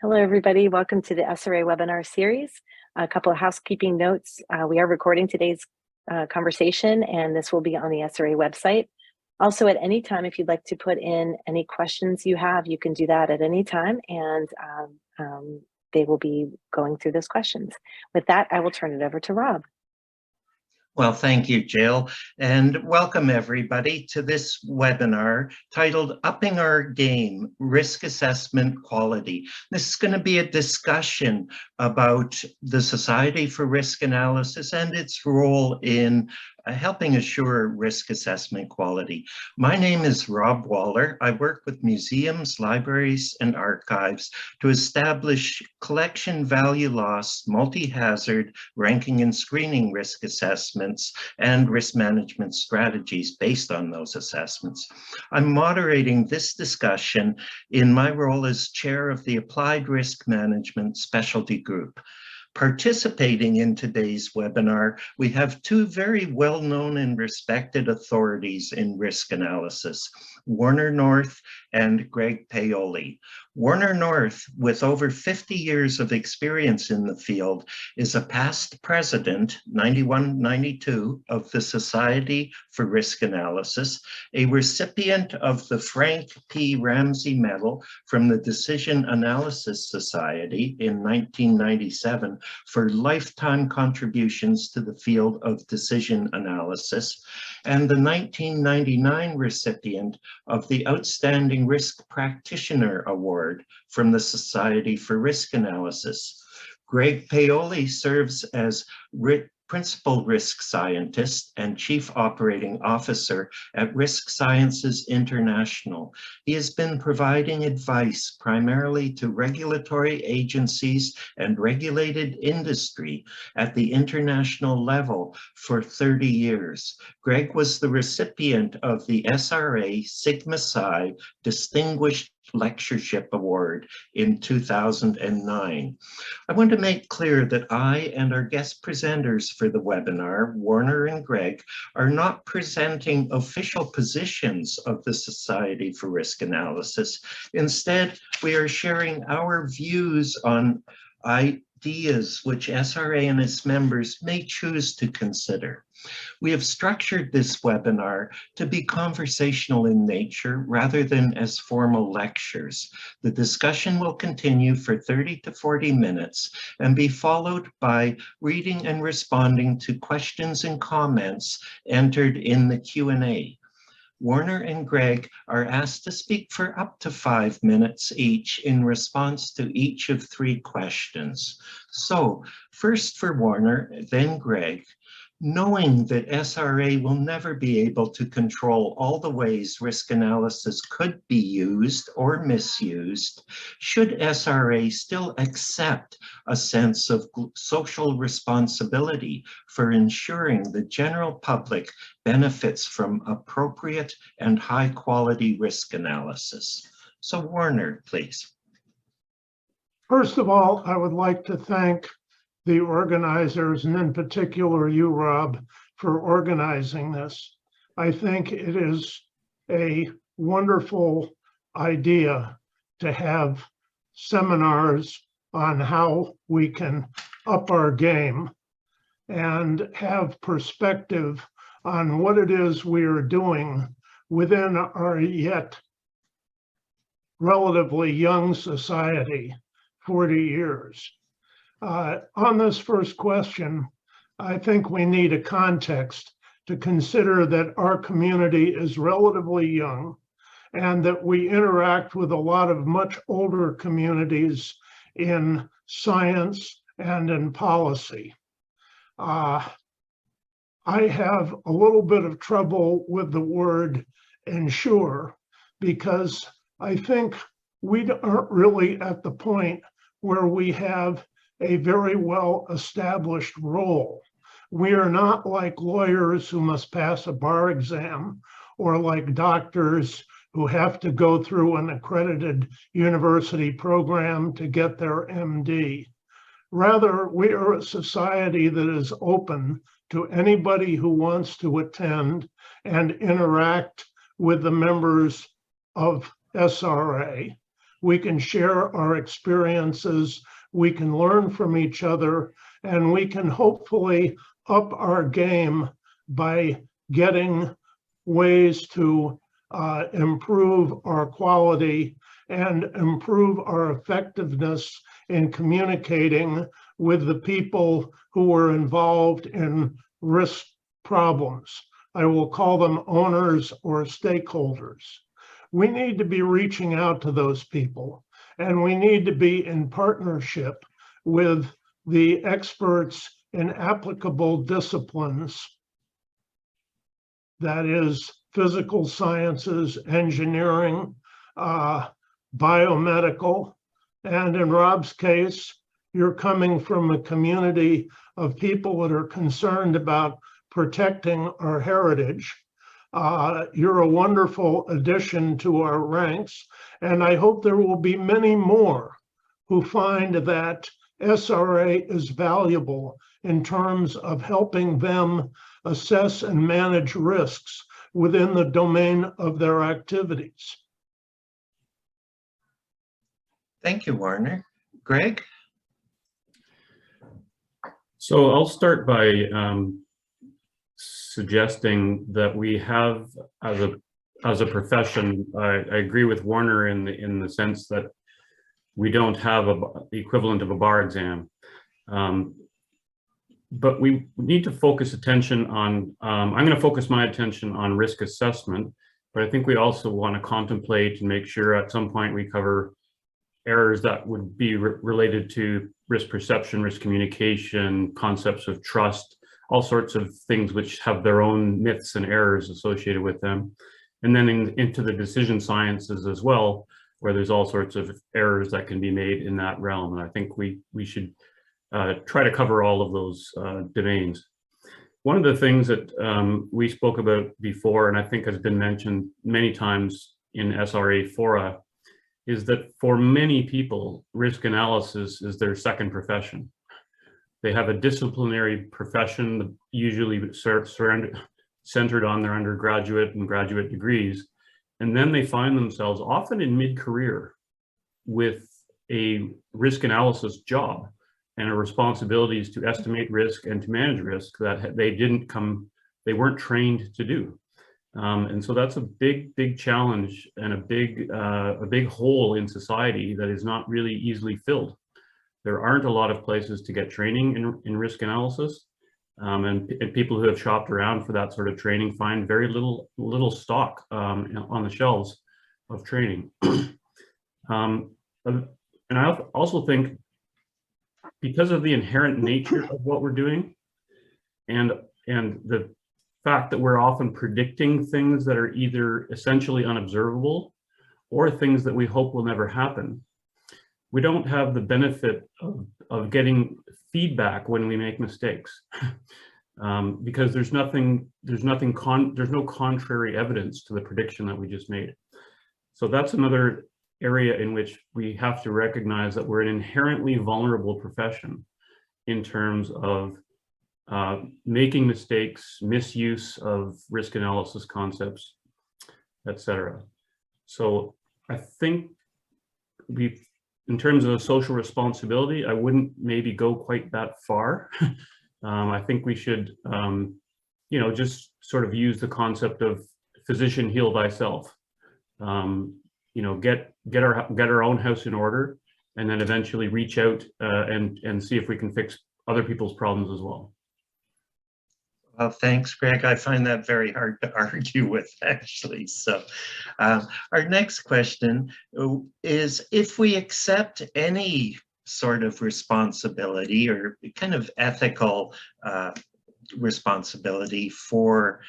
Hello, everybody. Welcome to the SRA webinar series. A couple of housekeeping notes. We are recording today's conversation, and this will be on the SRA website. Also, at any time, if you'd like to put in any questions you have, you can do that at any time, and they will be going through those questions. With that, I will turn it over to Rob. Well, thank you, Jill, and welcome everybody to this webinar titled Upping Our Game, Risk Assessment Quality. This is going to be a discussion about the Society for Risk Analysis and its role in helping assure risk assessment quality. My name is Rob Waller. I work with museums, libraries, and archives to establish collection value loss, multi-hazard ranking and screening risk assessments and risk management strategies based on those assessments. I'm moderating this discussion in my role as chair of the Applied Risk Management Specialty Group. Participating in today's webinar, we have two very well-known and respected authorities in risk analysis, Warner North and Greg Paoli. Warner North, with over 50 years of experience in the field, is a past president, 91-92, of the Society for Risk Analysis, a recipient of the Frank P. Ramsey Medal from the Decision Analysis Society in 1997 for lifetime contributions to the field of decision analysis, and the 1999 recipient of the Outstanding Risk Practitioner Award from the Society for Risk Analysis. Greg Paoli serves as Principal Risk Scientist and Chief Operating Officer at Risk Sciences International. He has been providing advice primarily to regulatory agencies and regulated industry at the international level for 30 years. Greg was the recipient of the SRA Sigma Psi Distinguished Lectureship Award in 2009. I want to make clear that I and our guest presenters for the webinar, Warner and Greg, are not presenting official positions of the Society for Risk Analysis. Instead, we are sharing our views on ideas which SRA and its members may choose to consider. We have structured this webinar to be conversational in nature rather than as formal lectures. The discussion will continue for 30 to 40 minutes and be followed by reading and responding to questions and comments entered in the Q&A. Warner and Greg are asked to speak for up to 5 minutes each in response to each of 3 questions. So, first for Warner, then Greg. Knowing that SRA will never be able to control all the ways risk analysis could be used or misused, should SRA still accept a sense of social responsibility for ensuring the general public benefits from appropriate and high-quality risk analysis? So Warner, please. First of all, I would like to thank the organizers, and in particular you, Rob, for organizing this. I think it is a wonderful idea to have seminars on how we can up our game and have perspective on what it is we are doing within our yet relatively young society, 40 years. On this first question, I think we need a context to consider that our community is relatively young and that we interact with a lot of much older communities in science and in policy. I have a little bit of trouble with the word ensure because I think we aren't really at the point where we have a very well-established role. We are not like lawyers who must pass a bar exam or like doctors who have to go through an accredited university program to get their MD. Rather, we are a society that is open to anybody who wants to attend and interact with the members of SRA. we can share our experiences, we can learn from each other, and we can hopefully up our game by getting ways to improve our quality and improve our effectiveness in communicating with the people who are involved in risk problems. I will call them owners or stakeholders. We need to be reaching out to those people, and we need to be in partnership with the experts in applicable disciplines, that is physical sciences, engineering, biomedical, and in Rob's case, you're coming from a community of people that are concerned about protecting our heritage. You're a wonderful addition to our ranks, and I hope there will be many more who find that SRA is valuable in terms of helping them assess and manage risks within the domain of their activities. Thank you, Warner. Greg? So I'll start by suggesting that we have, as a profession, I agree with Warner in the sense that we don't have the equivalent of a bar exam. But we need to focus attention on, I'm going to focus my attention on risk assessment, but I think we also want to contemplate and make sure at some point we cover errors that would be related to risk perception, risk communication, concepts of trust, all sorts of things which have their own myths and errors associated with them. And then into the decision sciences as well, where there's all sorts of errors that can be made in that realm. And I think we should try to cover all of those domains. One of the things that we spoke about before, and I think has been mentioned many times in SRA fora, is that for many people, risk analysis is their second profession. They have a disciplinary profession, usually centered on their undergraduate and graduate degrees, and then they find themselves often in mid-career with a risk analysis job and a responsibilities to estimate risk and to manage risk that they weren't trained to do. And so that's a big challenge and a big hole in society that is not really easily filled. There aren't a lot of places to get training in risk analysis, and people who have shopped around for that sort of training find very little stock on the shelves of training. And I also think, because of the inherent nature of what we're doing, and the fact that we're often predicting things that are either essentially unobservable or things that we hope will never happen, we don't have the benefit of getting feedback when we make mistakes, because there's no contrary evidence to the prediction that we just made. So that's another area in which we have to recognize that we're an inherently vulnerable profession in terms of making mistakes, misuse of risk analysis concepts, etc. So I think in terms of social responsibility, I wouldn't maybe go quite that far. I think we should, just sort of use the concept of physician heal thyself. Get our own house in order, and then eventually reach out and see if we can fix other people's problems as well. Well, thanks, Greg. I find that very hard to argue with, actually. So our next question is, if we accept any sort of responsibility or kind of ethical responsibility for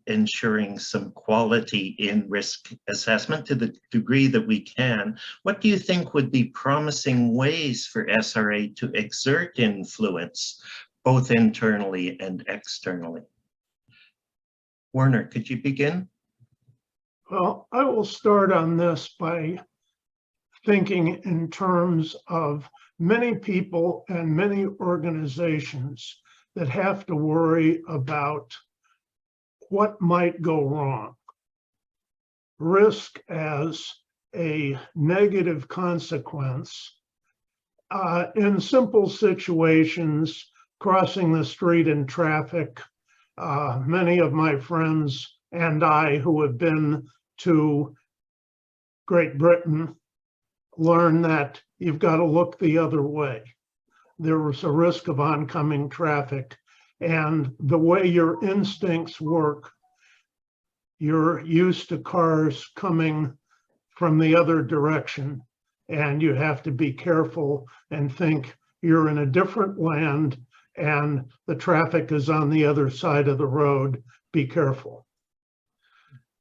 ensuring some quality in risk assessment to the degree that we can, what do you think would be promising ways for SRA to exert influence, both internally and externally? Warner, could you begin? Well, I will start on this by thinking in terms of many people and many organizations that have to worry about what might go wrong. Risk as a negative consequence. In simple situations, crossing the street in traffic, many of my friends and I who have been to Great Britain learn that you've got to look the other way. There was a risk of oncoming traffic, and the way your instincts work, you're used to cars coming from the other direction, and you have to be careful and think you're in a different land and the traffic is on the other side of the road. Be careful.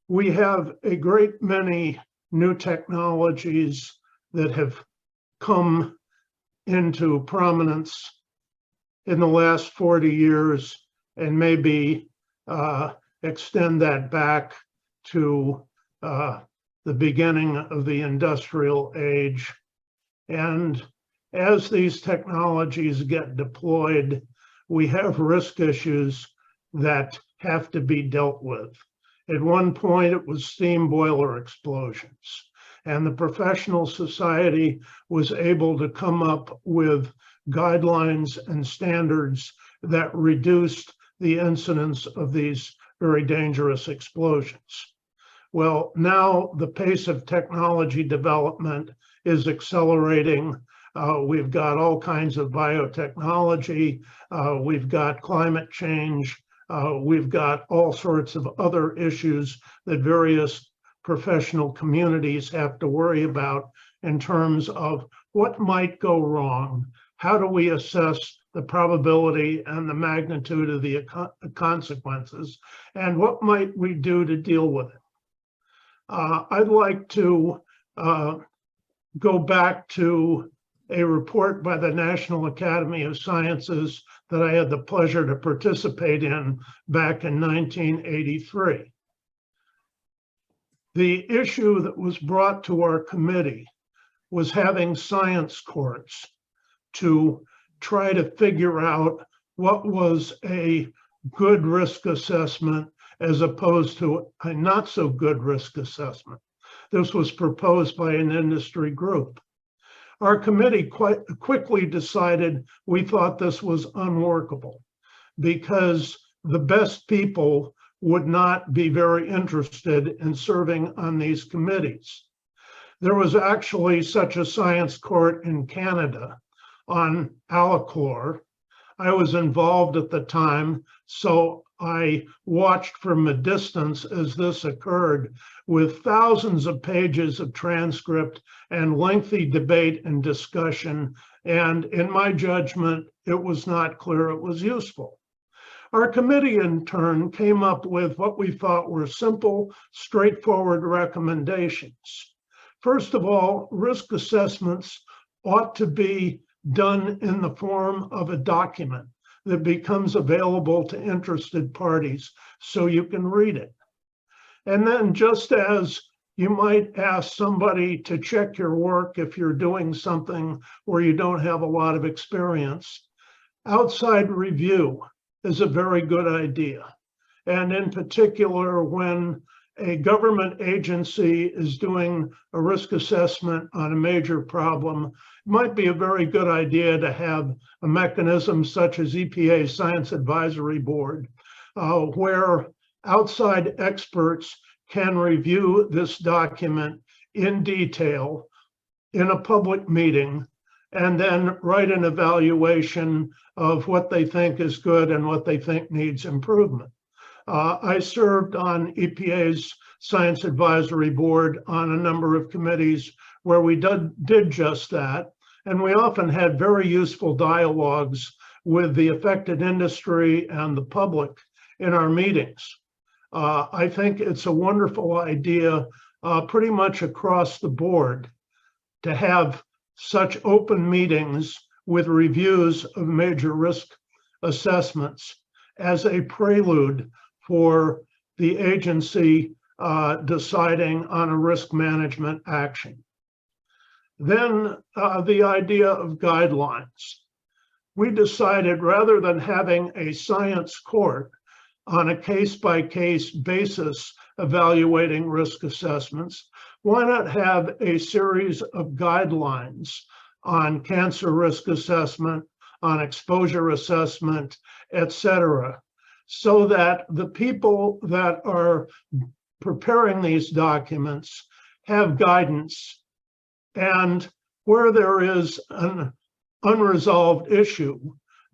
We have a great many new technologies that have come into prominence in the last 40 years and maybe extend that back to the beginning of the industrial age. And as these technologies get deployed, we have risk issues that have to be dealt with. At one point, it was steam boiler explosions, and the professional society was able to come up with guidelines and standards that reduced the incidence of these very dangerous explosions. Well, now the pace of technology development is accelerating. We've got all kinds of biotechnology. We've got climate change. We've got all sorts of other issues that various professional communities have to worry about in terms of what might go wrong. How do we assess the probability and the magnitude of the consequences? And what might we do to deal with it? I'd like to go back to a report by the National Academy of Sciences that I had the pleasure to participate in back in 1983. The issue that was brought to our committee was having science courts to try to figure out what was a good risk assessment as opposed to a not so good risk assessment. This was proposed by an industry group. Our committee quite quickly decided we thought this was unworkable because the best people would not be very interested in serving on these committees. There was actually such a science court in Canada on alachlor. I was involved at the time, so I watched from a distance as this occurred with thousands of pages of transcript and lengthy debate and discussion. And in my judgment, it was not clear it was useful. Our committee, in turn, came up with what we thought were simple, straightforward recommendations. First of all, risk assessments ought to be done in the form of a document that becomes available to interested parties so you can read it. And then just as you might ask somebody to check your work if you're doing something where you don't have a lot of experience, outside review is a very good idea. And in particular, when a government agency is doing a risk assessment on a major problem, it might be a very good idea to have a mechanism such as EPA's Science Advisory Board, where outside experts can review this document in detail in a public meeting and then write an evaluation of what they think is good and what they think needs improvement. I served on EPA's Science Advisory Board on a number of committees where we did just that. And we often had very useful dialogues with the affected industry and the public in our meetings. I think it's a wonderful idea pretty much across the board to have such open meetings with reviews of major risk assessments as a prelude for the agency deciding on a risk management action. Then the idea of guidelines. We decided rather than having a science court on a case-by-case basis evaluating risk assessments, why not have a series of guidelines on cancer risk assessment, on exposure assessment, etc., so that the people that are preparing these documents have guidance, and where there is an unresolved issue,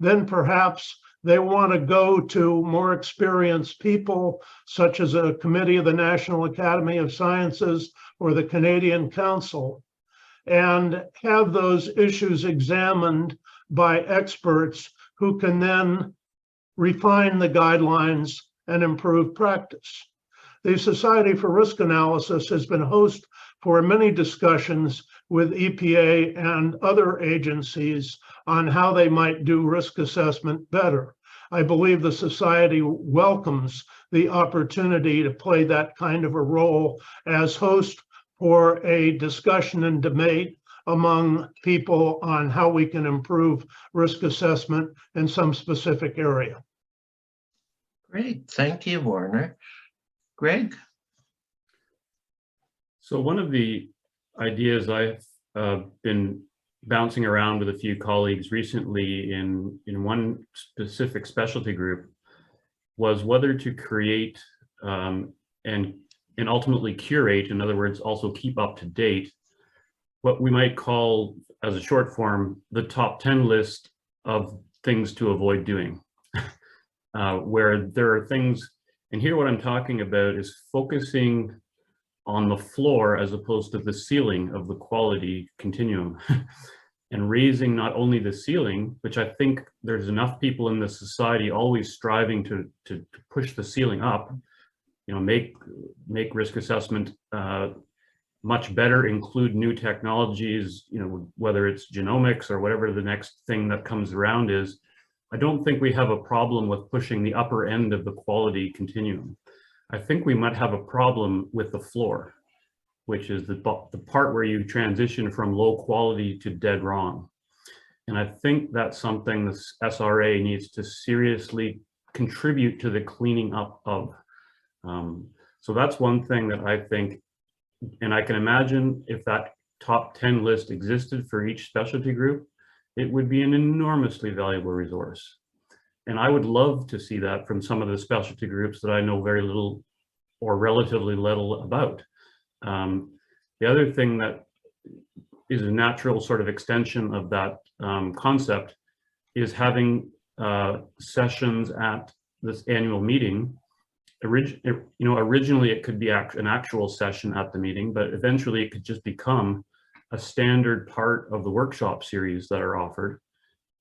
then perhaps they want to go to more experienced people, such as a committee of the National Academy of Sciences or the Canadian Council, and have those issues examined by experts who can then refine the guidelines and improve practice. The Society for Risk Analysis has been host for many discussions with EPA and other agencies on how they might do risk assessment better. I believe the Society welcomes the opportunity to play that kind of a role as host for a discussion and debate among people on how we can improve risk assessment in some specific area. Great, thank you, Warner. Greg? So one of the ideas I've been bouncing around with a few colleagues recently in one specific specialty group was whether to create and ultimately curate, in other words, also keep up to date, what we might call, as a short form, the top 10 list of things to avoid doing, where there are things, and here what I'm talking about is focusing on the floor as opposed to the ceiling of the quality continuum, and raising not only the ceiling, which I think there's enough people in the society always striving to push the ceiling up, you know, make risk assessment much better, include new technologies, you know, whether it's genomics or whatever the next thing that comes around is. I don't think we have a problem with pushing the upper end of the quality continuum. I think we might have a problem with the floor, which is the part where you transition from low quality to dead wrong. And I think that's something the SRA needs to seriously contribute to the cleaning up of. So that's one thing that I think, and I can imagine if that top 10 list existed for each specialty group, it would be an enormously valuable resource. And I would love to see that from some of the specialty groups that I know very little or relatively little about. The other thing that is a natural sort of extension of that concept is having sessions at this annual meeting. Originally it could be an actual session at the meeting, but eventually it could just become a standard part of the workshop series that are offered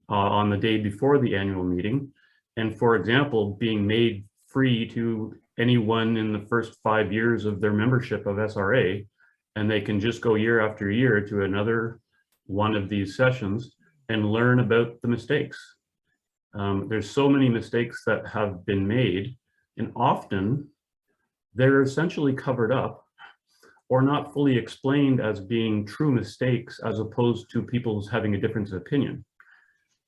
on the day before the annual meeting. And for example, being made free to anyone in the first 5 years of their membership of SRA, and they can just go year after year to another one of these sessions and learn about the mistakes. There's so many mistakes that have been made, and often they're essentially covered up or not fully explained as being true mistakes, as opposed to people's having a difference of opinion.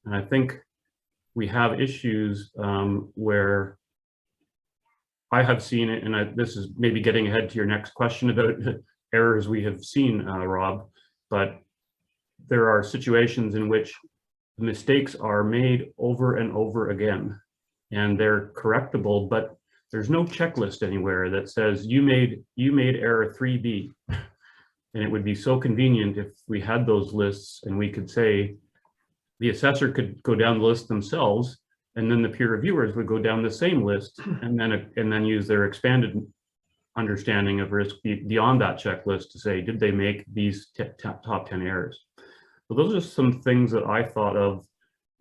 And I think we have issues where I have seen it, and this is maybe getting ahead to your next question about errors we have seen, Rob, but there are situations in which mistakes are made over and over again, and they're correctable, but there's no checklist anywhere that says you made error 3B. And it would be so convenient if we had those lists and we could say the assessor could go down the list themselves, and then the peer reviewers would go down the same list and then use their expanded understanding of risk beyond that checklist to say, did they make these top 10 errors? So those are some things that I thought of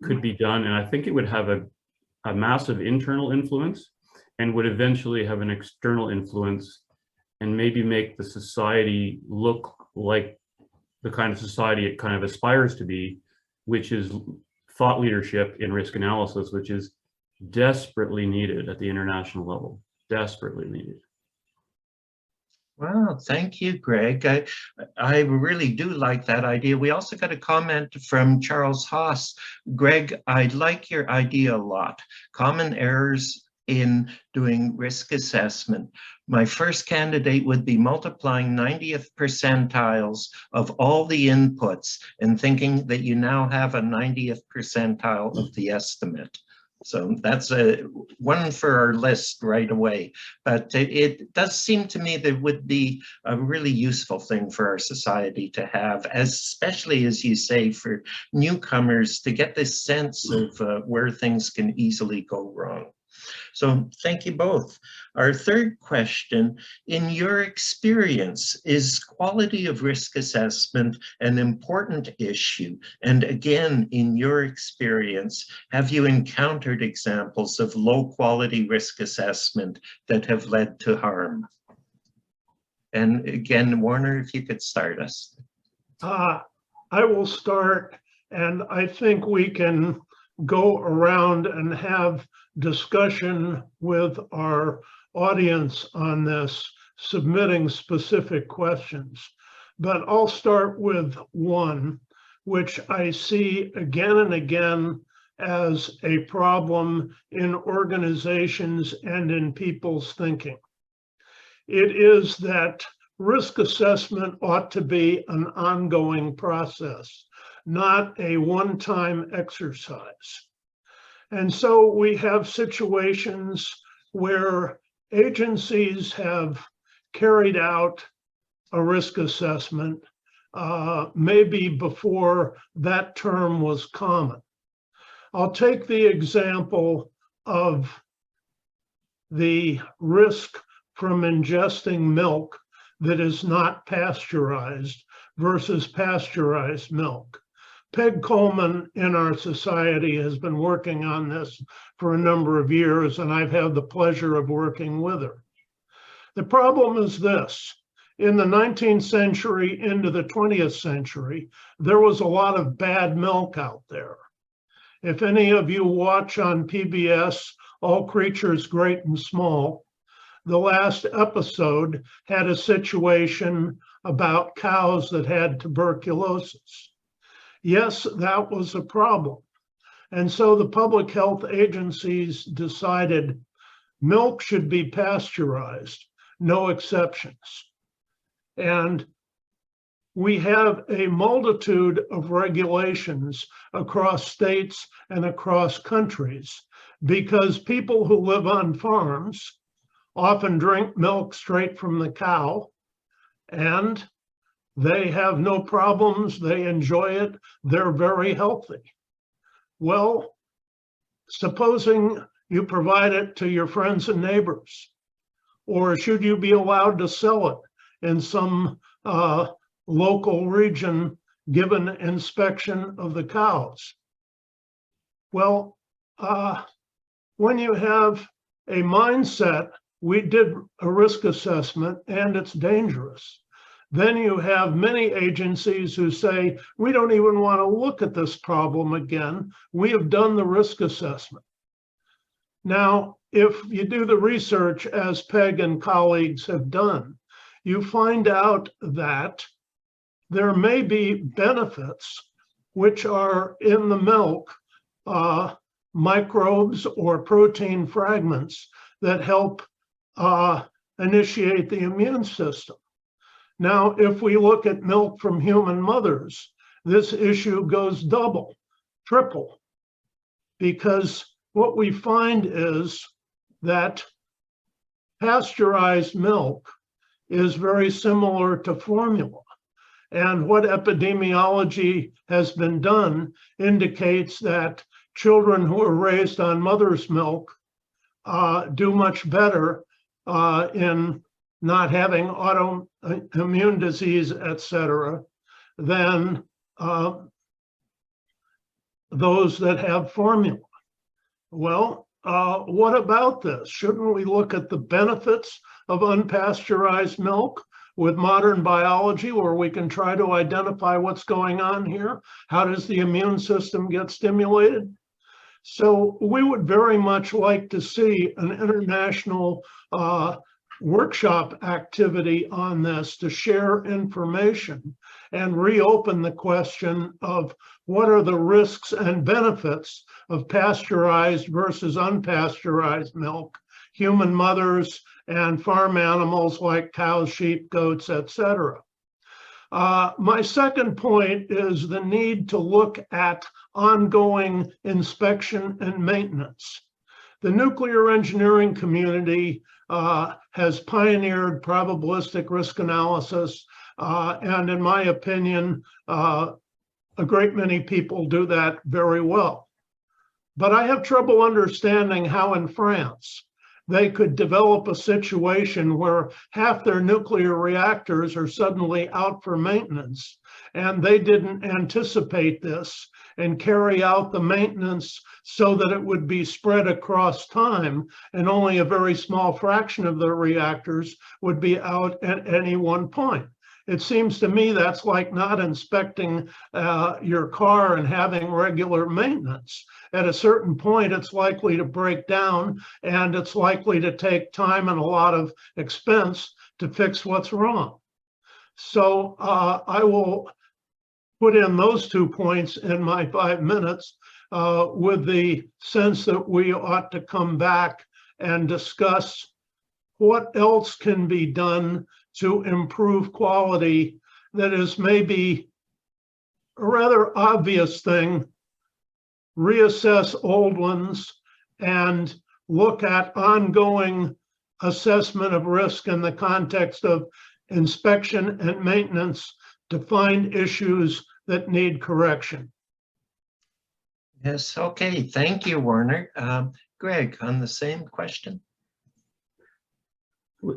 could be done, and I think it would have a massive internal influence and would eventually have an external influence and maybe make the society look like the kind of society it kind of aspires to be, which is thought leadership in risk analysis, which is desperately needed at the international level, desperately needed. Wow, thank you, Greg. I really do like that idea. We also got a comment from Charles Haas. Greg, I like your idea a lot. Common errors in doing risk assessment. My first candidate would be multiplying 90th percentiles of all the inputs and thinking that you now have a 90th percentile of the estimate. So that's one for our list right away. But it does seem to me that it would be a really useful thing for our society to have, especially as you say, for newcomers to get this sense of where things can easily go wrong. So thank you both. Our third question, in your experience, is quality of risk assessment an important issue? And again, in your experience, have you encountered examples of low quality risk assessment that have led to harm? And again, Warner, if you could start us. I will start, and I think we can go around and have discussion with our audience on this, submitting specific questions. But I'll start with one, which I see again and again as a problem in organizations and in people's thinking. It is that risk assessment ought to be an ongoing process, not a one-time exercise. And so we have situations where agencies have carried out a risk assessment, maybe before that term was common. I'll take the example of the risk from ingesting milk that is not pasteurized versus pasteurized milk. Peg Coleman in our society has been working on this for a number of years, and I've had the pleasure of working with her. The problem is this: in the 19th century into the 20th century, there was a lot of bad milk out there. If any of you watch on PBS, All Creatures Great and Small, the last episode had a situation about cows that had tuberculosis. Yes, that was a problem. And so the public health agencies decided milk should be pasteurized, no exceptions. And we have a multitude of regulations across states and across countries because people who live on farms often drink milk straight from the cow, and they have no problems, they enjoy it, they're very healthy. Well, supposing you provide it to your friends and neighbors, or should you be allowed to sell it in some local region given inspection of the cows? Well, when you have a mindset, we did a risk assessment and it's dangerous. Then you have many agencies who say, we don't even want to look at this problem again. We have done the risk assessment. Now, if you do the research as Peg and colleagues have done, you find out that there may be benefits which are in the milk, microbes or protein fragments that help initiate the immune system. Now, if we look at milk from human mothers, this issue goes double, triple, because what we find is that pasteurized milk is very similar to formula. And what epidemiology has been done indicates that children who are raised on mother's milk do much better in not having autoimmune disease, et cetera, than those that have formula. Well, what about this? Shouldn't we look at the benefits of unpasteurized milk with modern biology, where we can try to identify what's going on here? How does the immune system get stimulated? So we would very much like to see an international workshop activity on this to share information and reopen the question of what are the risks and benefits of pasteurized versus unpasteurized milk, human mothers and farm animals like cows, sheep, goats, etc. My second point is the need to look at ongoing inspection and maintenance. The nuclear engineering community has pioneered probabilistic risk analysis, and in my opinion, a great many people do that very well. But I have trouble understanding how in France they could develop a situation where half their nuclear reactors are suddenly out for maintenance, and they didn't anticipate this and carry out the maintenance so that it would be spread across time, and only a very small fraction of the reactors would be out at any one point. It seems to me that's like not inspecting your car and having regular maintenance. At a certain point, it's likely to break down, and it's likely to take time and a lot of expense to fix what's wrong. So I will put in those 2 points in my 5 minutes with the sense that we ought to come back and discuss what else can be done to improve quality that is maybe a rather obvious thing, reassess old ones, and look at ongoing assessment of risk in the context of inspection and maintenance to find issues that need correction. Yes, okay, thank you, Warner. Greg, on the same question?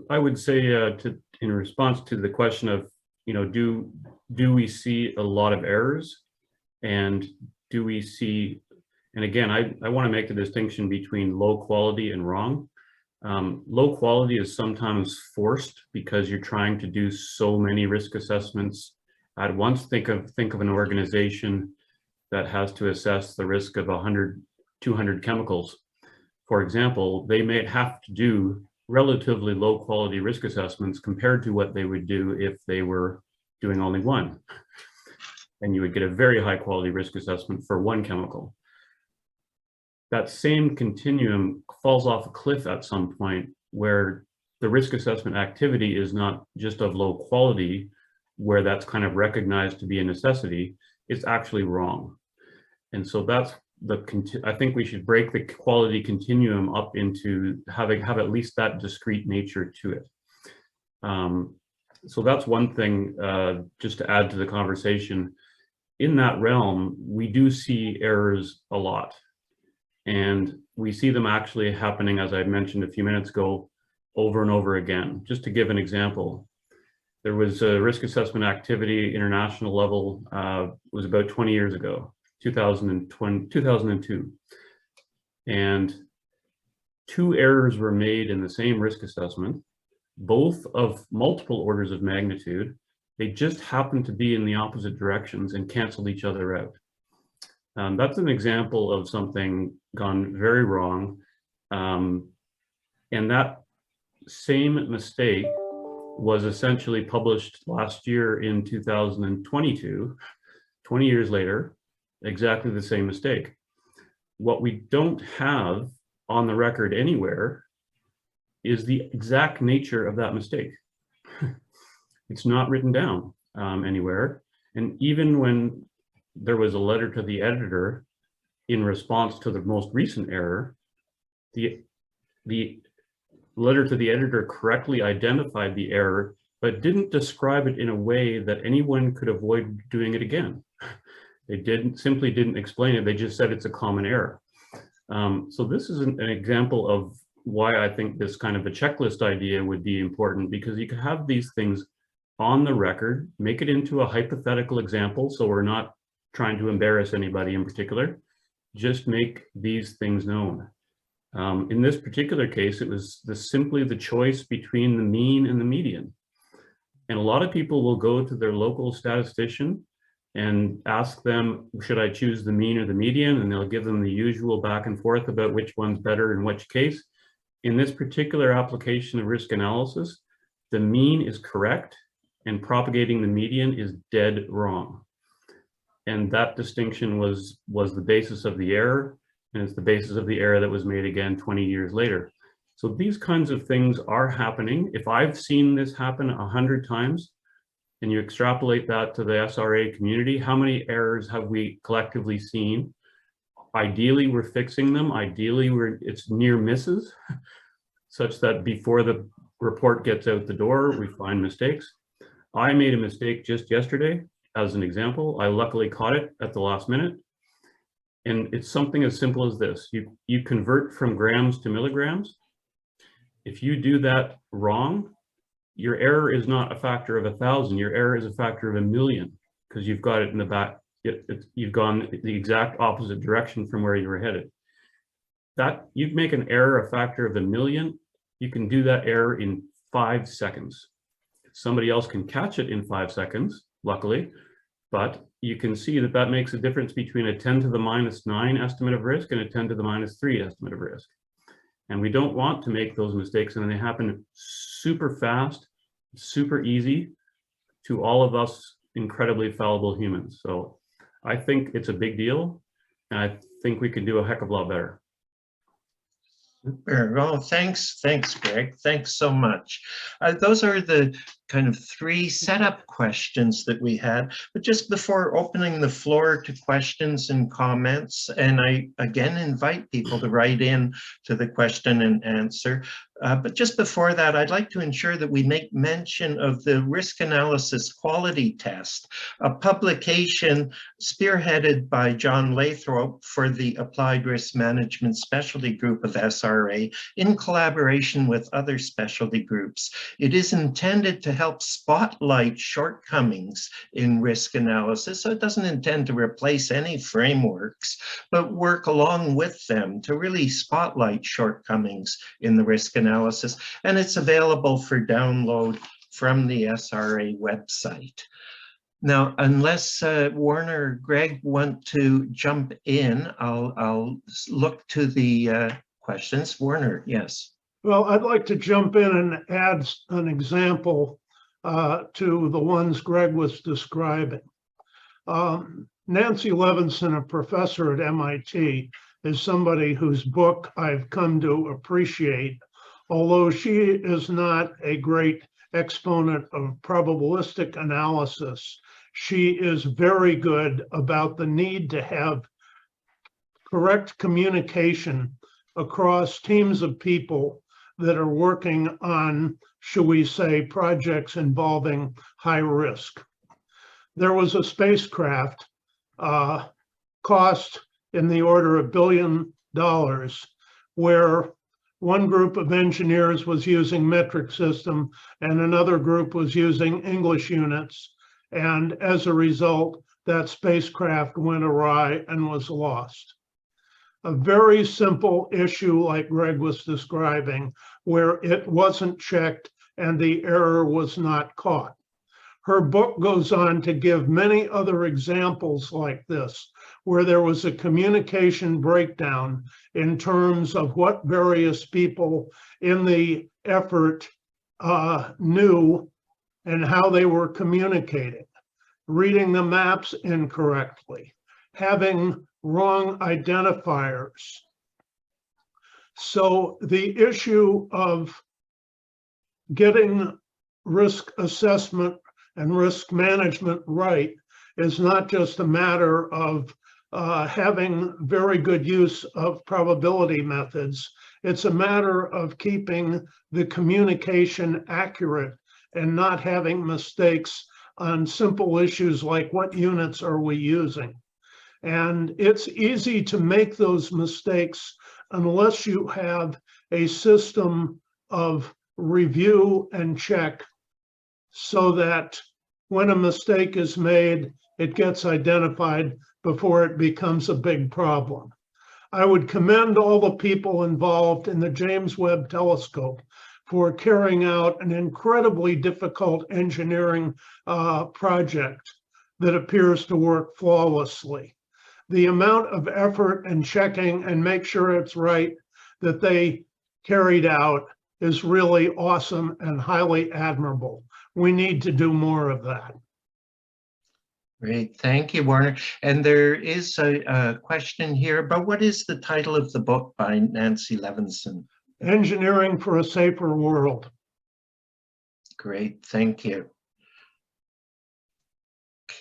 I would say in response to the question of, do we see a lot of errors, and do we see, and again, I want to make the distinction between low quality and wrong. Low quality is sometimes forced because you're trying to do so many risk assessments at once. Think of an organization that has to assess the risk of 100, 200 chemicals. For example, they may have to do relatively low quality risk assessments compared to what they would do if they were doing only one. And you would get a very high quality risk assessment for one chemical. That same continuum falls off a cliff at some point where the risk assessment activity is not just of low quality, where that's kind of recognized to be a necessity, it's actually wrong. And so that's I think we should break the quality continuum up into have at least that discrete nature to it. So that's one thing, just to add to the conversation. In that realm, we do see errors a lot. And we see them actually happening, as I mentioned a few minutes ago, over and over again. Just to give an example, there was a risk assessment activity international level, was about 20 years ago, 2002. And 2 errors were made in the same risk assessment, both of multiple orders of magnitude. They just happened to be in the opposite directions and canceled each other out. That's an example of something gone very wrong. And that same mistake was essentially published last year in 2022, 20 years later, exactly the same mistake. What we don't have on the record anywhere is the exact nature of that mistake. It's not written down anywhere. And even when there was a letter to the editor in response to the most recent error, the letter to the editor correctly identified the error, but didn't describe it in a way that anyone could avoid doing it again. They simply didn't explain it. They just said it's a common error. So this is an example of why I think this kind of a checklist idea would be important, because you can have these things on the record, make it into a hypothetical example, so we're not trying to embarrass anybody in particular, just make these things known. In this particular case, it was simply the choice between the mean and the median. And a lot of people will go to their local statistician and ask them, should I choose the mean or the median? And they'll give them the usual back and forth about which one's better in which case. In this particular application of risk analysis, the mean is correct. and propagating the median is dead wrong. And that distinction was the basis of the error, and it's the basis of the error that was made again 20 years later. So these kinds of things are happening. If I've seen this happen 100 times, and you extrapolate that to the SRA community, how many errors have we collectively seen? Ideally, we're fixing them. Ideally, it's near misses, such that before the report gets out the door, we find mistakes. I made a mistake just yesterday, as an example. I luckily caught it at the last minute. And it's something as simple as this. You convert from grams to milligrams. If you do that wrong, your error is not a factor of 1,000. Your error is a factor of 1,000,000, because you've got it in the back. You've gone the exact opposite direction from where you were headed. That you make an error a factor of 1,000,000, you can do that error in 5 seconds. Somebody else can catch it in 5 seconds, luckily, but you can see that that makes a difference between a 10 to the -9 estimate of risk and a 10 to the -3 estimate of risk. And we don't want to make those mistakes, and they happen super fast, super easy to all of us incredibly fallible humans. So I think it's a big deal, and I think we can do a heck of a lot better. Super. Oh, thanks, Greg. Thanks so much. Those are the kind of 3 setup questions that we had. But just before opening the floor to questions and comments, and I again invite people to write in to the question and answer. But just before that, I'd like to ensure that we make mention of the risk analysis quality test, a publication spearheaded by John Lathrop for the Applied Risk Management Specialty Group of SRA in collaboration with other specialty groups. It is intended to help spotlight shortcomings in risk analysis, so it doesn't intend to replace any frameworks, but work along with them to really spotlight shortcomings in the risk analysis. And it's available for download from the SRA website. Now, unless Warner or Greg want to jump in, I'll look to the questions. Warner, yes. Well, I'd like to jump in and add an example to the ones Greg was describing. Nancy Levinson, a professor at MIT, is somebody whose book I've come to appreciate, although she is not a great exponent of probabilistic analysis. She is very good about the need to have correct communication across teams of people that are working on, shall we say, projects involving high risk. There was a spacecraft cost in the order of $1 billion, where one group of engineers was using metric system and another group was using English units. And as a result, that spacecraft went awry and was lost. A very simple issue like Greg was describing, where it wasn't checked and the error was not caught. Her book goes on to give many other examples like this, where there was a communication breakdown in terms of what various people in the effort knew and how they were communicating, reading the maps incorrectly, having wrong identifiers. So the issue of getting risk assessment and risk management right is not just a matter of having very good use of probability methods. It's a matter of keeping the communication accurate and not having mistakes on simple issues like what units are we using. And it's easy to make those mistakes unless you have a system of review and check, so that when a mistake is made, it gets identified before it becomes a big problem. I would commend all the people involved in the James Webb Telescope for carrying out an incredibly difficult engineering project that appears to work flawlessly. The amount of effort and checking and make sure it's right that they carried out is really awesome and highly admirable. we need to do more of that. Great, thank you, Warner. And there is a question here, but what is the title of the book by Nancy Levinson? Engineering for a Safer World. Great, thank you.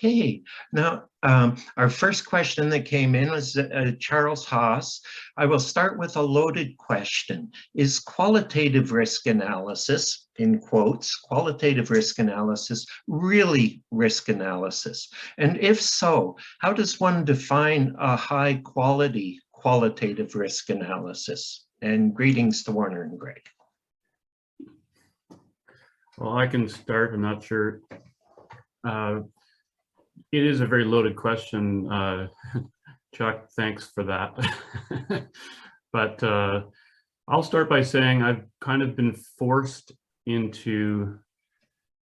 Okay, now our first question that came in was Charles Haas. I will start with a loaded question. Is qualitative risk analysis, in quotes, qualitative risk analysis, really risk analysis? And if so, how does one define a high quality qualitative risk analysis? And greetings to Warner and Greg. Well, I can start. I'm not sure. It is a very loaded question, Chuck. Thanks for that. But I'll start by saying I've kind of been forced into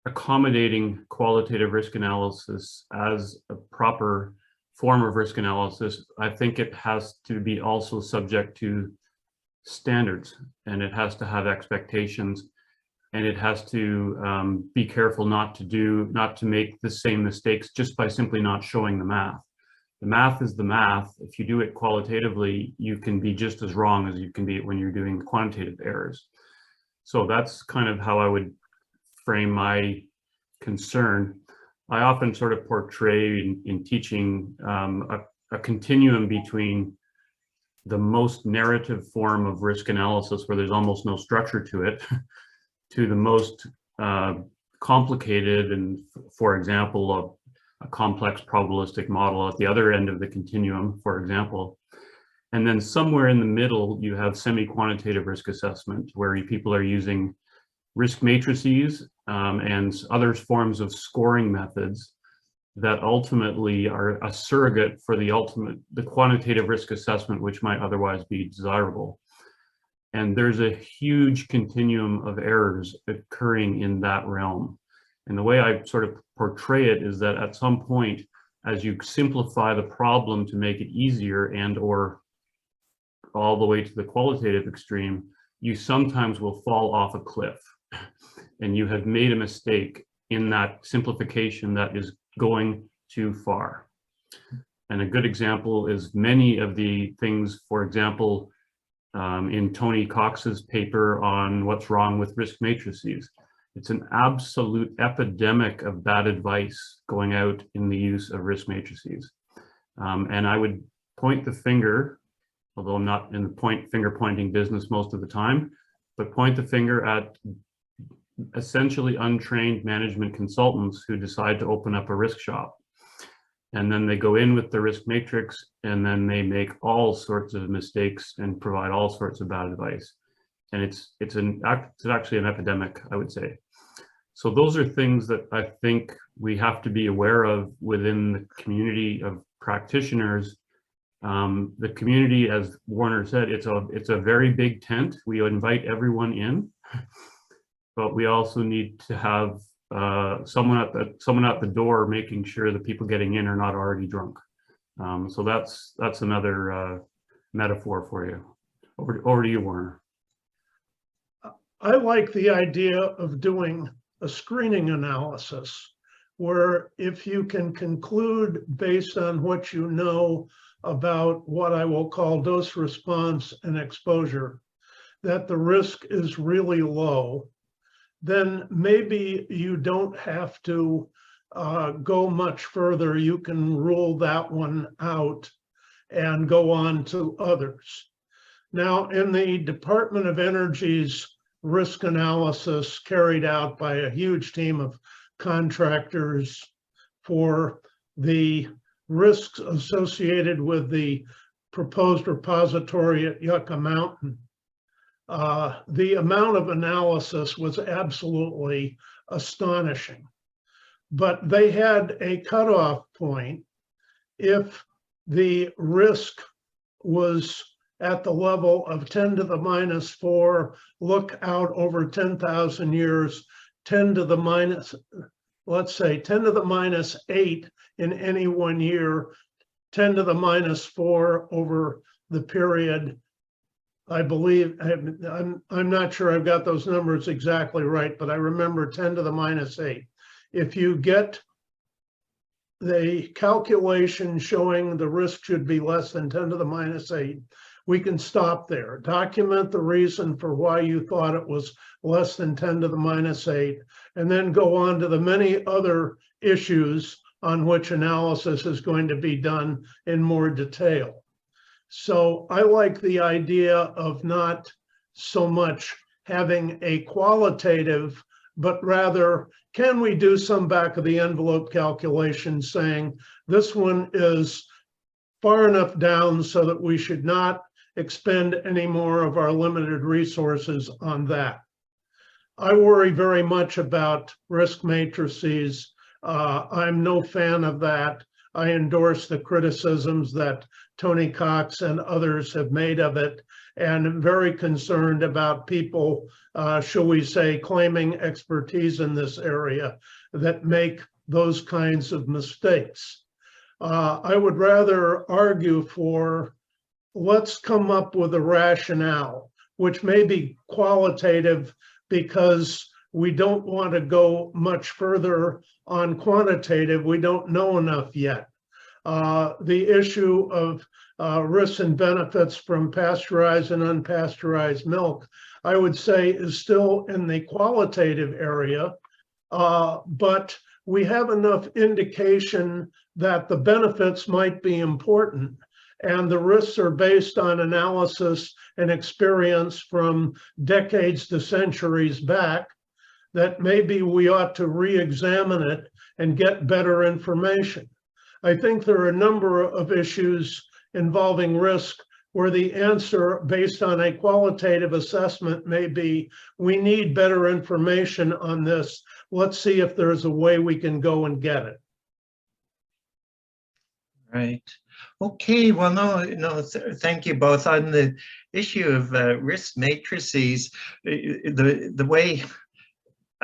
accommodating qualitative risk analysis as a proper form of risk analysis. I think it has to be also subject to standards, and it has to have expectations, and it has to be careful not to make the same mistakes just by simply not showing the math. The math is the math. If you do it qualitatively, you can be just as wrong as you can be when you're doing quantitative errors. So that's kind of how I would frame my concern. I often sort of portray in teaching a continuum between the most narrative form of risk analysis, where there's almost no structure to it, to the most complicated and, for example, a complex probabilistic model at the other end of the continuum, for example. And then somewhere in the middle, you have semi-quantitative risk assessment, where people are using risk matrices and other forms of scoring methods that ultimately are a surrogate for the quantitative risk assessment, which might otherwise be desirable. And there's a huge continuum of errors occurring in that realm. And the way I sort of portray it is that at some point, as you simplify the problem to make it easier and or all the way to the qualitative extreme, you sometimes will fall off a cliff. And you have made a mistake in that simplification that is going too far. And a good example is many of the things, for example, in Tony Cox's paper on what's wrong with risk matrices. It's an absolute epidemic of bad advice going out in the use of risk matrices. And I would point the finger, although I'm not in the finger pointing business most of the time, but point the finger at essentially untrained management consultants who decide to open up a risk shop. And then they go in with the risk matrix, and then they make all sorts of mistakes and provide all sorts of bad advice. And it's actually an epidemic, I would say. So those are things that I think we have to be aware of within the community of practitioners. The community, as Warner said, it's a very big tent. We invite everyone in, but we also need to have someone at the door making sure the people getting in are not already drunk. So that's another metaphor for you. Over to you, Warner. I like the idea of doing a screening analysis, where if you can conclude based on what you know about what I will call dose response and exposure, that the risk is really low, then maybe you don't have to go much further. You can rule that one out and go on to others. Now, in the Department of Energy's risk analysis carried out by a huge team of contractors for the risks associated with the proposed repository at Yucca Mountain, the amount of analysis was absolutely astonishing. But they had a cutoff point. If the risk was at the level of 10 to the minus 4, look out over 10,000 years, 10 to the minus, let's say 10 to the minus 8 in any 1 year, 10 to the minus 4 over the period I believe, I'm not sure I've got those numbers exactly right, but I remember 10 to the minus 8. If you get the calculation showing the risk should be less than 10 to the minus 8, we can stop there. Document the reason for why you thought it was less than 10 to the minus 8, and then go on to the many other issues on which analysis is going to be done in more detail. So I like the idea of not so much having a qualitative, but rather, can we do some back of the envelope calculation saying this one is far enough down so that we should not expend any more of our limited resources on that. I worry very much about risk matrices. I'm no fan of that. I endorse the criticisms that Tony Cox and others have made of it, and I'm very concerned about people, shall we say, claiming expertise in this area that make those kinds of mistakes. I would rather argue for, let's come up with a rationale, which may be qualitative because we don't want to go much further on quantitative. We don't know enough yet. The issue of risks and benefits from pasteurized and unpasteurized milk, I would say, is still in the qualitative area, but we have enough indication that the benefits might be important, and the risks are based on analysis and experience from decades to centuries back, that maybe we ought to re-examine it and get better information. I think there are a number of issues involving risk where the answer based on a qualitative assessment may be, we need better information on this. Let's see if there's a way we can go and get it. Right. Okay. Well, thank you both. On the issue of risk matrices, the way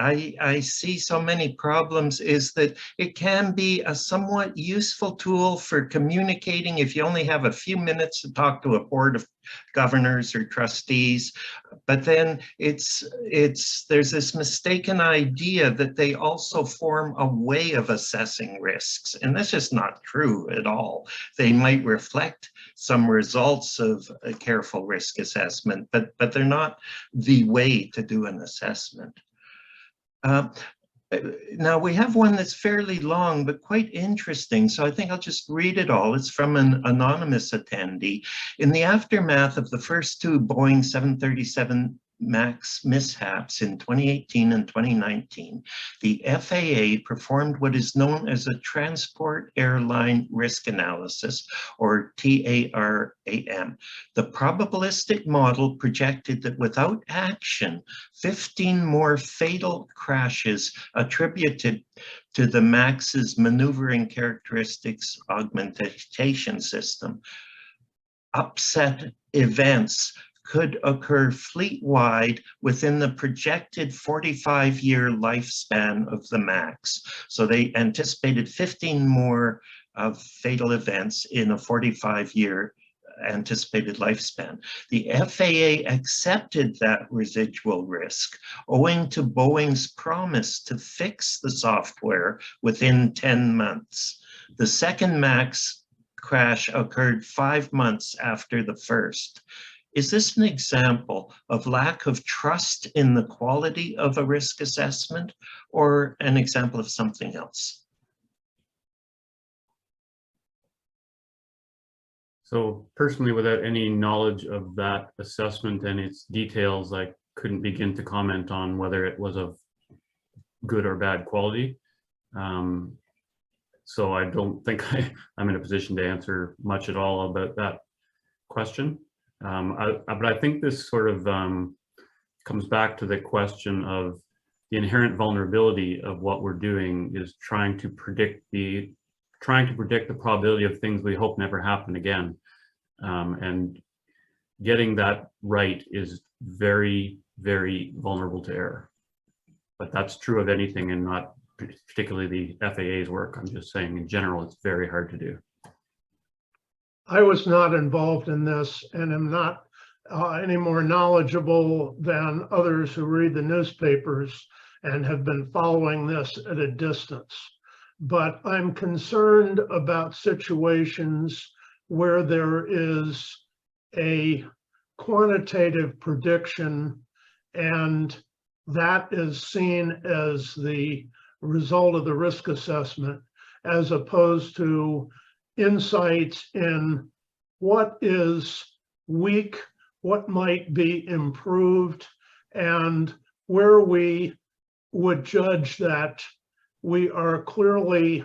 I see so many problems is that it can be a somewhat useful tool for communicating if you only have a few minutes to talk to a board of governors or trustees, but then there's this mistaken idea that they also form a way of assessing risks, and that's just not true at all. They might reflect some results of a careful risk assessment, but they're not the way to do an assessment. Now we have one that's fairly long, but quite interesting. So I think I'll just read it all. It's from an anonymous attendee. In the aftermath of the first two Boeing 737 MAX mishaps in 2018 and 2019, the FAA performed what is known as a Transport Airline Risk Analysis, or TARAM. The probabilistic model projected that without action, 15 more fatal crashes attributed to the MAX's maneuvering characteristics augmentation system, upset events, could occur fleet-wide within the projected 45-year lifespan of the MAX. So they anticipated 15 more fatal events in a 45-year anticipated lifespan. The FAA accepted that residual risk owing to Boeing's promise to fix the software within 10 months. The second MAX crash occurred 5 months after the first. Is this an example of lack of trust in the quality of a risk assessment, or an example of something else? So personally, without any knowledge of that assessment and its details, I couldn't begin to comment on whether it was of good or bad quality. So I don't think I'm in a position to answer much at all about that question. But I think this sort of comes back to the question of the inherent vulnerability of what we're doing is trying to predict the probability of things we hope never happen again. And getting that right is very, very vulnerable to error. But that's true of anything, and not particularly the FAA's work. I'm just saying in general, it's very hard to do. I was not involved in this and am not any more knowledgeable than others who read the newspapers and have been following this at a distance. But I'm concerned about situations where there is a quantitative prediction and that is seen as the result of the risk assessment, as opposed to insights in what is weak, what might be improved, and where we would judge that we are clearly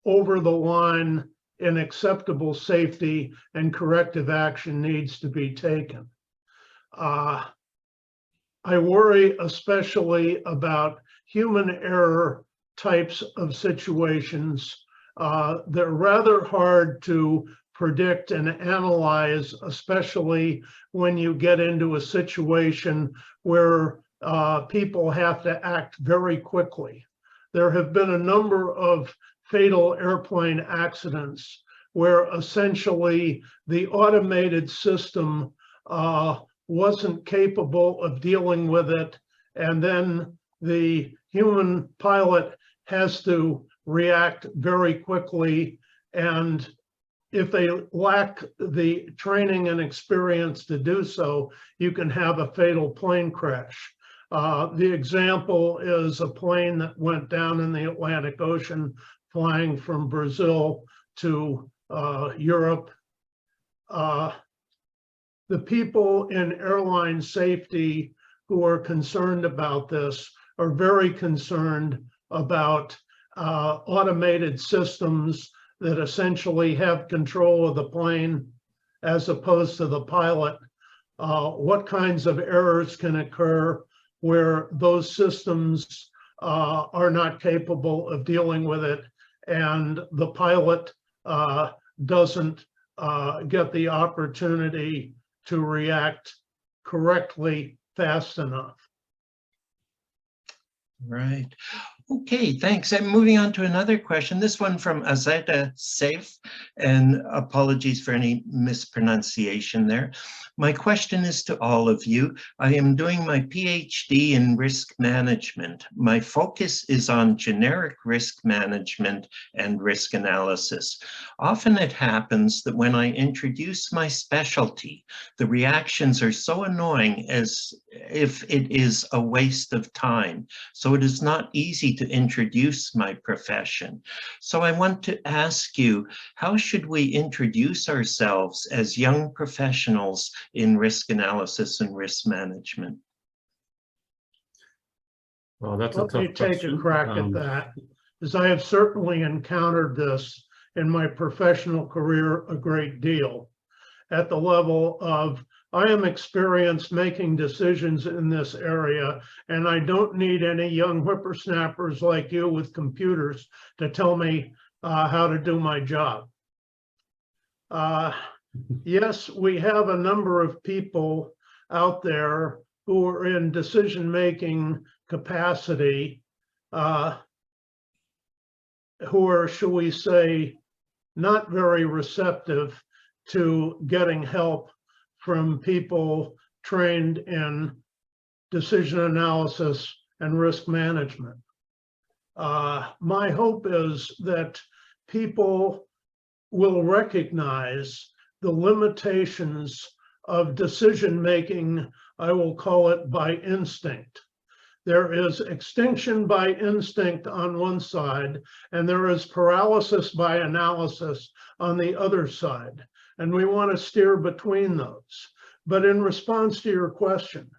over the line in acceptable safety and corrective action needs to be taken. I worry especially about human error types of situations. They're rather hard to predict and analyze, especially when you get into a situation where people have to act very quickly. There have been a number of fatal airplane accidents where essentially the automated system wasn't capable of dealing with it, and then the human pilot has to react very quickly, and if they lack the training and experience to do so, you can have a fatal plane crash. The example is a plane that went down in the Atlantic Ocean flying from Brazil to Europe. The people in airline safety who are concerned about this are very concerned about automated systems that essentially have control of the plane as opposed to the pilot. What kinds of errors can occur where those systems are not capable of dealing with it, and the pilot doesn't get the opportunity to react correctly fast enough. Right. Okay, thanks. And moving on to another question, this one from Azeta Saif, and apologies for any mispronunciation there. My question is to all of you. I am doing my PhD in risk management. My focus is on generic risk management and risk analysis. Often it happens that when I introduce my specialty, the reactions are so annoying as if it is a waste of time. So it is not easy to introduce my profession. So I want to ask you, how should we introduce ourselves as young professionals in risk analysis and risk management? Well, that's a tough question. Let me take a crack at that, as I have certainly encountered this in my professional career a great deal, at the level of, I am experienced making decisions in this area, and I don't need any young whippersnappers like you with computers to tell me how to do my job. Yes, we have a number of people out there who are in decision-making capacity, who are, shall we say, not very receptive to getting help from people trained in decision analysis and risk management. My hope is that people will recognize the limitations of decision-making, I will call it by instinct. There is extinction by instinct on one side, and there is paralysis by analysis on the other side. And we want to steer between those. But in response to your question,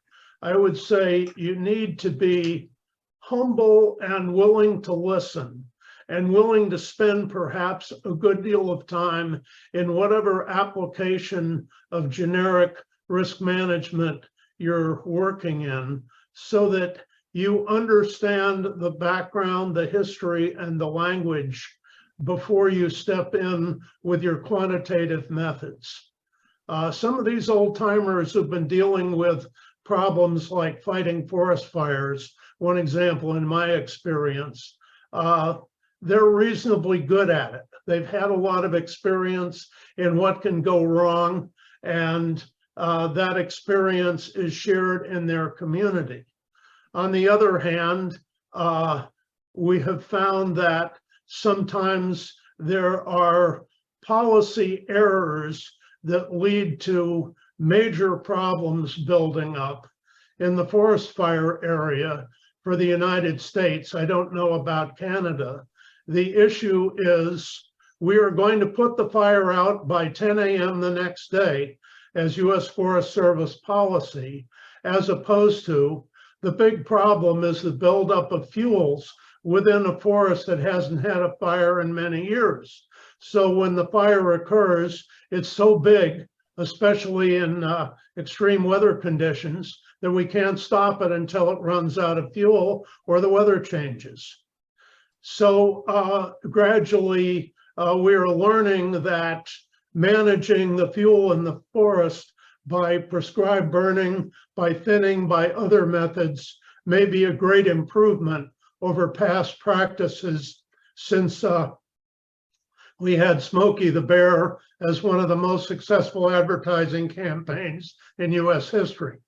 I would say you need to be humble and willing to listen, and willing to spend perhaps a good deal of time in whatever application of generic risk management you're working in, so that you understand the background, the history, and the language before you step in with your quantitative methods. Some of these old timers have been dealing with problems like fighting forest fires. One example in my experience, they're reasonably good at it. They've had a lot of experience in what can go wrong, and that experience is shared in their community. On the other hand, we have found that sometimes there are policy errors that lead to major problems building up. In the forest fire area for the United States, I don't know about Canada, the issue is we are going to put the fire out by 10 a.m. the next day as U.S. Forest Service policy, as opposed to the big problem is the buildup of fuels within a forest that hasn't had a fire in many years. So when the fire occurs, it's so big, especially in extreme weather conditions, that we can't stop it until it runs out of fuel or the weather changes. So gradually, we are learning that managing the fuel in the forest by prescribed burning, by thinning, by other methods may be a great improvement over past practices, since we had Smokey the Bear as one of the most successful advertising campaigns in US history.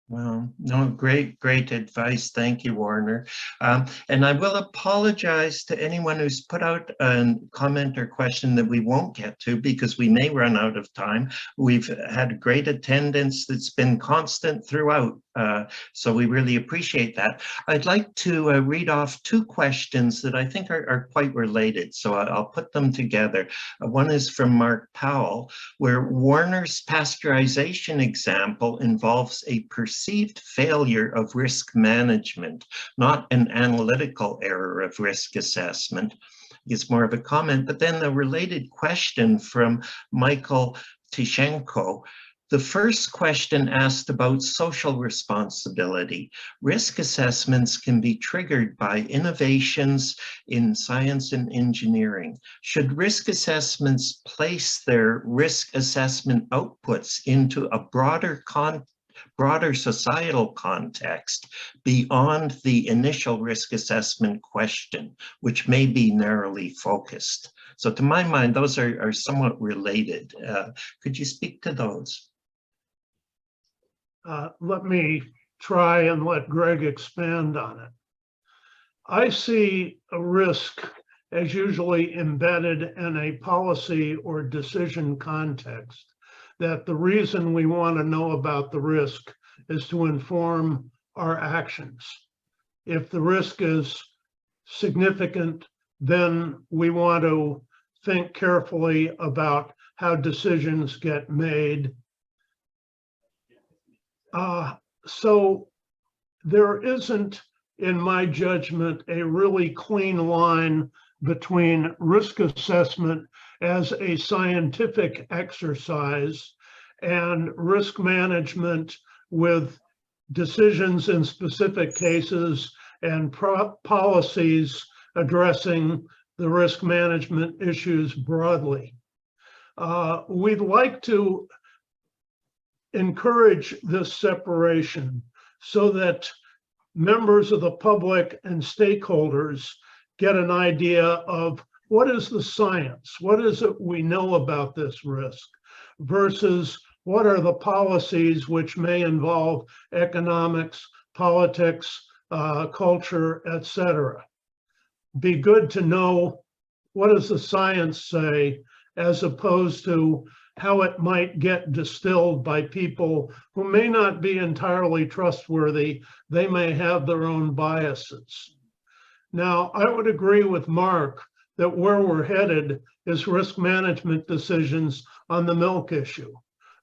Well, no, great advice. Thank you, Warner. And I will apologize to anyone who's put out a comment or question that we won't get to because we may run out of time. We've had great attendance that's been constant throughout, so we really appreciate that. I'd like to read off two questions that I think are quite related, so I'll put them together. One is from Mark Powell, where Warner's pasteurization example involves a perceived failure of risk management, not an analytical error of risk assessment. It's more of a comment, but then the related question from Michael Tishenko. The first question asked about social responsibility. Risk assessments can be triggered by innovations in science and engineering. Should risk assessments place their risk assessment outputs into a broader societal context beyond the initial risk assessment question, which may be narrowly focused? So to my mind, those are somewhat related. Could you speak to those? Let me try and let Greg expand on it. I see a risk as usually embedded in a policy or decision context, that the reason we want to know about the risk is to inform our actions. If the risk is significant, then we want to think carefully about how decisions get made. So there isn't, in my judgment, a really clean line between risk assessment as a scientific exercise and risk management with decisions in specific cases and policies addressing the risk management issues broadly. We'd like to encourage this separation so that members of the public and stakeholders get an idea of what is the science, what is it we know about this risk, versus what are the policies which may involve economics, politics, culture, etc. Be good to know what does the science say as opposed to how it might get distilled by people who may not be entirely trustworthy. They may have their own biases. Now, I would agree with Mark that where we're headed is risk management decisions on the milk issue.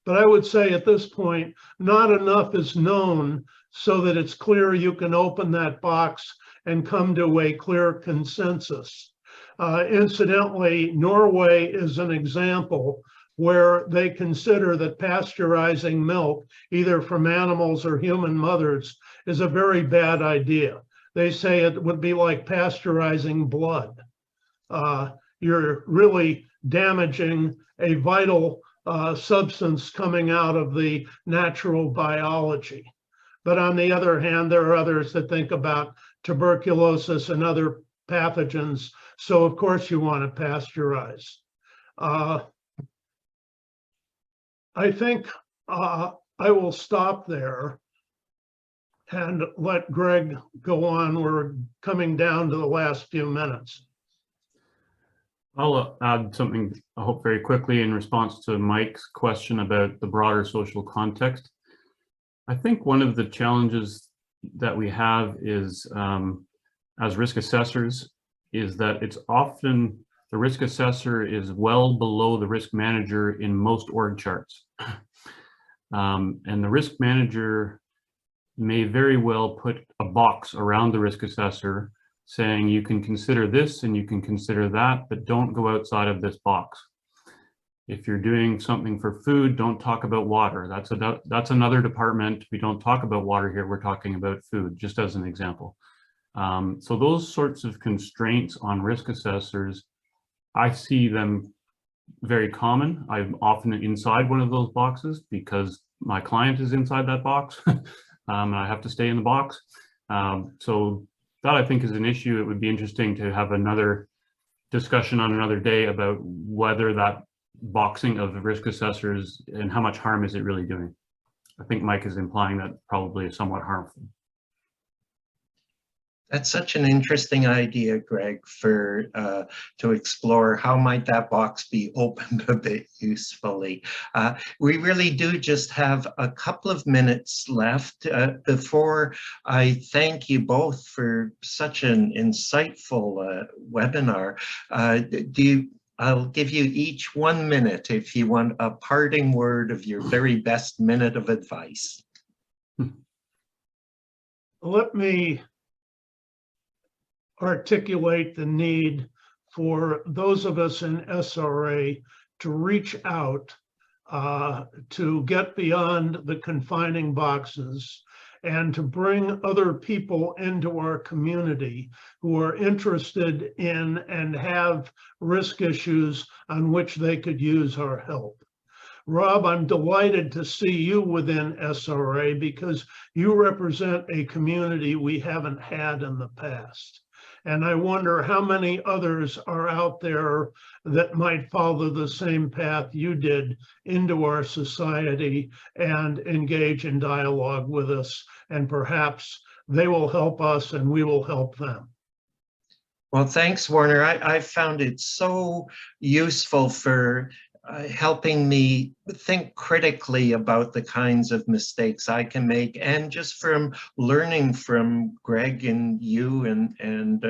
But I would say at this point, not enough is known so that it's clear you can open that box and come to a clear consensus. Incidentally, Norway is an example where they consider that pasteurizing milk, either from animals or human mothers, is a very bad idea. They say it would be like pasteurizing blood. You're really damaging a vital substance coming out of the natural biology. But on the other hand, there are others that think about tuberculosis and other pathogens. So of course you want to pasteurize. I think I will stop there and let Greg go on. We're coming down to the last few minutes. I'll add something, I hope very quickly, in response to Mike's question about the broader social context. I think one of the challenges that we have is, as risk assessors, is that it's often the risk assessor is well below the risk manager in most org charts. And the risk manager may very well put a box around the risk assessor saying you can consider this and you can consider that, but don't go outside of this box. If you're doing something for food, don't talk about water. That's another department. We don't talk about water here. We're talking about food, just as an example. So those sorts of constraints on risk assessors, I see them very common. I'm often inside one of those boxes because my client is inside that box and I have to stay in the box. So that, I think, is an issue. It would be interesting to have another discussion on another day about whether that boxing of the risk assessors and how much harm is it really doing. I think Mike is implying that probably is somewhat harmful. That's such an interesting idea, Greg, for to explore how might that box be opened a bit usefully. We really do just have a couple of minutes left before I thank you both for such an insightful webinar. I'll give you each 1 minute if you want a parting word of your very best minute of advice. Let me articulate the need for those of us in SRA to reach out to get beyond the confining boxes and to bring other people into our community who are interested in and have risk issues on which they could use our help. Rob, I'm delighted to see you within SRA because you represent a community we haven't had in the past. And I wonder how many others are out there that might follow the same path you did into our society and engage in dialogue with us. And perhaps they will help us and we will help them. Well, thanks, Warner. I found it so useful for helping me think critically about the kinds of mistakes I can make, and just from learning from Greg and you and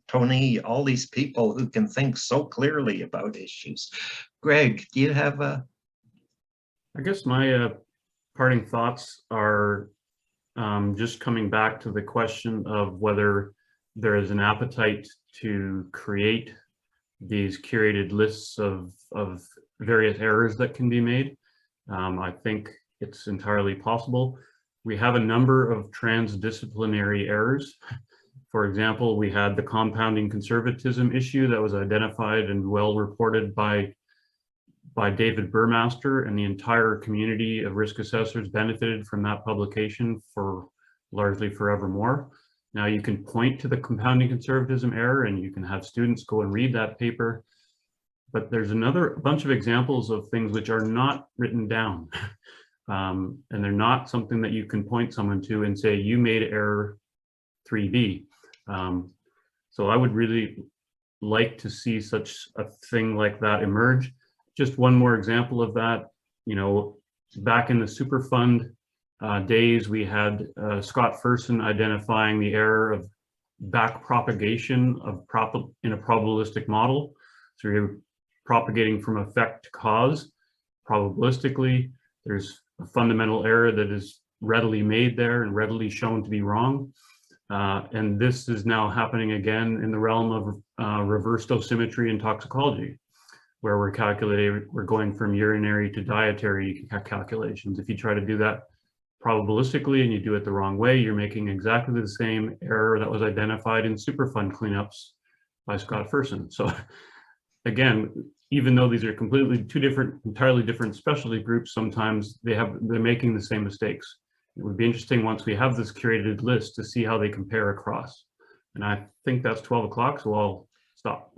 Tony, all these people who can think so clearly about issues. Greg, do you have a? I guess my parting thoughts are just coming back to the question of whether there is an appetite to create these curated lists of various errors that can be made. I think it's entirely possible. We have a number of transdisciplinary errors. For example, we had the compounding conservatism issue that was identified and well reported by David Burmaster, and the entire community of risk assessors benefited from that publication for largely forevermore. Now you can point to the compounding conservatism error and you can have students go and read that paper, but there's a bunch of examples of things which are not written down. And they're not something that you can point someone to and say, you made error 3B. So I would really like to see such a thing like that emerge. Just one more example of that, back in the Superfund days, we had Scott Ferson identifying the error of back propagation in a probabilistic model. So you're propagating from effect to cause. Probabilistically, there's a fundamental error that is readily made there and readily shown to be wrong. And this is now happening again in the realm of reverse dosimetry in toxicology, where we're going from urinary to dietary calculations. If you try to do that probabilistically and you do it the wrong way, you're making exactly the same error that was identified in Superfund cleanups by Scott Ferson. So again, even though these are entirely different specialty groups, sometimes they're making the same mistakes. It would be interesting once we have this curated list to see how they compare across. And I think that's 12 o'clock, so I'll stop.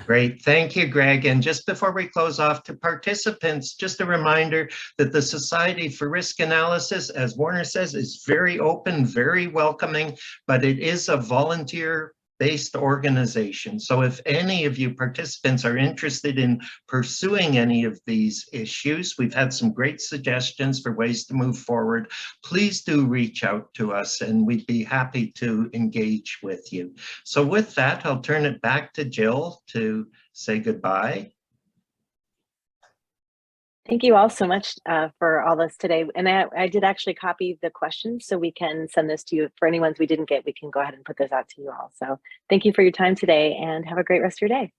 Great. Thank you, Greg. And just before we close off, to participants, just a reminder that the Society for Risk Analysis, as Warner says, is very open, very welcoming, but it is a volunteer-based organization. So if any of you participants are interested in pursuing any of these issues, we've had some great suggestions for ways to move forward. Please do reach out to us and we'd be happy to engage with you. So with that, I'll turn it back to Jill to say goodbye. Thank you all so much for all this today. And I did actually copy the questions so we can send this to you. For any ones we didn't get, we can go ahead and put those out to you all. So thank you for your time today and have a great rest of your day.